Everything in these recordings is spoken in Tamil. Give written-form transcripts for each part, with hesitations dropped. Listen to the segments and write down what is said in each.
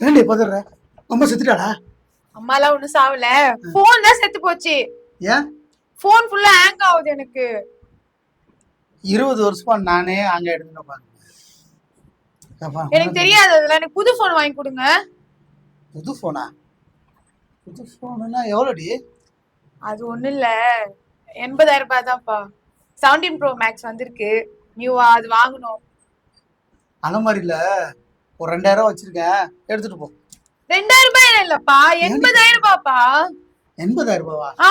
ஏன்டி பதற? அம்மா செத்துட்டாடா? அம்மாலாம் ஒண்ணும் சாவல, போன் தான் செத்து போச்சு. ஏன்? போன் ஃபுல்லா ஹேங் ஆகுது எனக்கு. 20 வருஷமா நானே அங்க எடுத்துட்டு பாருங்க. எனக்கு தெரியாது அதெல்லாம். எனக்கு புது போன் வாங்கி கொடுங்க. புது போனா? புது போனா எவ்வளோடி? அது ஒண்ணு இல்ல, 80,000 ரூபாய் தான்ப்பா. 17 Pro Max வந்திருக்கு நியூவா, அது வாங்கணும். அந்த மாதிரி இல்ல, ஒரு 2000 வச்சிருக்கேன், எடுத்துட்டு போ. 2000 ரூபாய் இல்லப்பா, 80,000 ரூபாய்ப்பா. 80,000 ரூபாவா? ஆ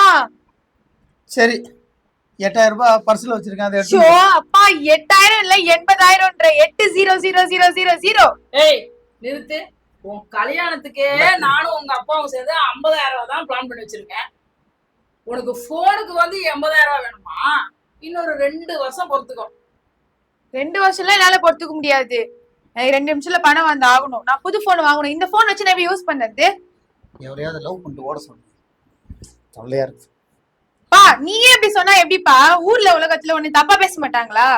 சரி, 8000 ரூபாய் பர்ஸ்ல வச்சிருக்கேன், அதை ஷோ அப்பா. 8000 இல்ல 80,000ன்ற 80,000. ஏய் நிறுத்து. உன் கல்யாணத்துக்கே நானும் உங்க அப்பாவும் சேர்ந்து 50,000 ரூபாய் தான் பிளான் பண்ணி வச்சிருக்கேன். உனக்கு போனுக்கு வந்து 80,000 ரூபாய் வேணுமா? இன்னொரு 2 வருஷம் பொறுத்துக்கோ. 2 வருஷம்லாம் என்னால பொறுத்துக்க முடியாது. எனக்கு 2 நிமிஷத்துல பணம் வந்து ஆகணும். நான் புது போன் வாங்கணும். இந்த போன் வச்சு நான் யூஸ் பண்றது. எவரையாவது லவ் பண்ணிட்டு ஓட சொல்லு, தொல்லையா இருக்கு. பா நீயே எப்படி சொன்னா எப்படிப்பா? ஊர்ல உலகத்துல ஒண்ணு தப்பா பேச மாட்டாங்களா?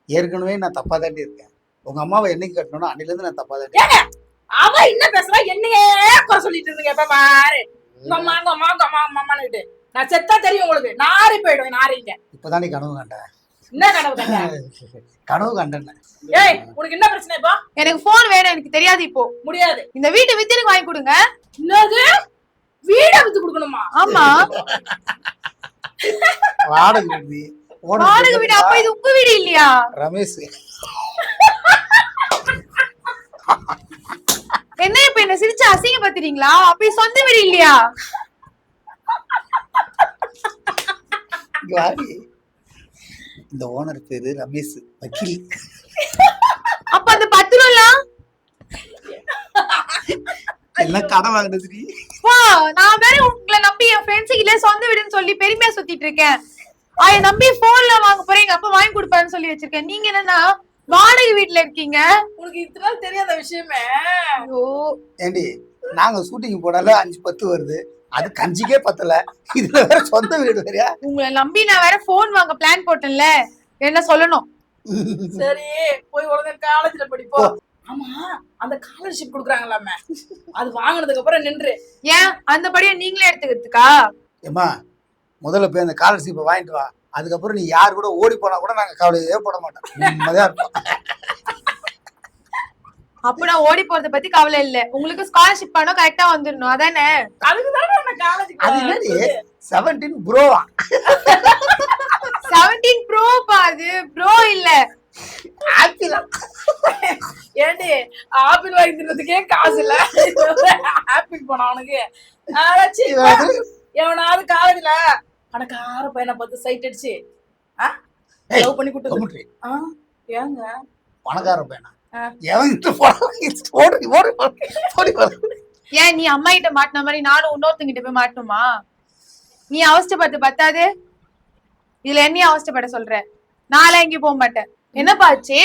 ஏற்கனவே நான் தப்பா தாண்டி இருக்கேன். உங்க அம்மாவை என்னைக்கு கட்டணும் அன்னில இருந்து நான் தப்பா தாண்டி. அவ என்ன பேசுறா? என்னையே குறை சொல்லிட்டு இருந்தீங்க எப்ப பாரு. அம்மான்னு நான் செத்தா தெரியும் உங்களுக்கு. நாரி போயிடுவேன். நாரிங்க. இப்பதானே கனவு கண்டேன். என்ன கனவு கண்ட? கனவு கண்டேன். ஏய் உனக்கு என்ன பிரச்சனை இப்போ? எனக்கு போன் வேணும். எனக்கு தெரியாது இப்போ. முடியாது. இந்த வீட்டை வித்து எனக்கு வாங்கி கொடுங்க. என்னது? வீட வித்து கொடுக்கணுமா? ஆமா. வாடகை வீடு. வாடகை வீடு? அப்ப இது உங்க வீடு இல்லையா? ரமேஷ் என்ன இப்ப என்ன சிரிச்சு அசிங்கப்படுத்துறீங்களா? அப்ப இது சொந்த வீடு இல்லையா? இந்த ஓனர் பேரு ரமேஷ், வக்கீல். அப்ப அந்த 10 ரூபாய் எல்லாம் கடன் வாங்கினது. நான் வேற உங்களை நம்பி என் ஃப்ரெண்ட்ஸ் கிட்ட சொந்த வீடுன்னு சொல்லி பெருமையா சுத்திட்டு இருக்கேன். அதை நம்பி போன்ல வாங்க போறேன், எங்க அப்பா வாங்கி கொடுப்பாருன்னு சொல்லி வச்சிருக்கேன். நீங்க என்னன்னா வாடகை வீட்டுல இருக்கீங்க. உனக்கு இத்தனை தெரியாத விஷயமே. ஐயோ ஏண்டி, நாங்க ஷூட்டிங் போனால 5-10 வருது, அது கஞ்சிக்கே பத்தல, இதுல வேற சொந்த வீடு வேறையா? உங்களை நம்பி நான் வேற போன் வாங்க பிளான் போட்டேன்ல, என்ன சொல்லணும்? சரி போய் உடனே காலேஜ்ல படிப்போம். ஆமா அந்த ஸ்காலர்ஷிப் குடுக்குறாங்களாமே, அது வாங்குனதுக்கு அப்புறம் நின்று. ஏன் அந்த படியை நீங்களே எடுத்துக்கிறதுக்கா? ஏமா, முதல்ல போய் அந்த ஸ்காலர்ஷிப்பை வாங்கிட்டு வா. அதுக்கப்புறம் நீ யாரு கூட ஓடி போனா கூட நாங்க கவலையே போட மாட்டோம், நிம்மதியா இருப்போம். அப்ப நான் ஓடி போறத பத்தி கவலை இல்ல. உங்களுக்கு ஸ்காலர்ஷிப் பணம் கரெக்டா வந்துடணும், அதானே? அதுக்குதானே நான் காலேஜ். அது என்னடி 17 ப்ரோவா? 17 ப்ரோ பா. அது ப்ரோ இல்ல, ஆப்பிள். ஏண்டி ஆப்பிள் வாங்கி தின்றதுக்கே காசு இல்ல, ஆப்பிள் போனா அவனுக்கு. எவனாவது காலேஜ்ல பணக்கார பையனை பார்த்து சைட் அடிச்சு லவ் பண்ணி கூட்டு. ஏங்க பணக்கார பையனா? ஏன் நீ அம்மா கிட்ட மாட்டின மாதிரி நானும் இன்னொருத்தங்கிட்ட போய் மாட்டணுமா? நீ அவஸ்தைப்பட்டு பத்தாது, இதுல என்ன அவஸ்தைப்பட சொல்ற? நாளா எங்கேயும் போக மாட்டேன். என்னப்பா ஆச்சு?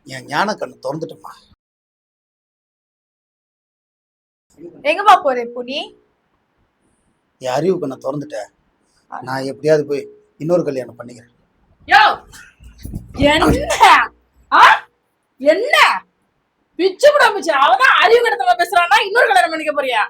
என் ஞான கண்ணு திறந்துட்டோமா? எங்கப்பா போற இப்போ நீ? என் அறிவு கண்ணை திறந்துட்டேன். நான் எப்படியாவது போய் இன்னொரு கல்யாணம் பண்ணிக்கிறேன். என்ன பிச்சு கூட பிச்சு? அவதான் அறிவு கடத்தமா பேசுறான்னா இன்னொரு கல்யாணம் பண்ணிக்க போறியா?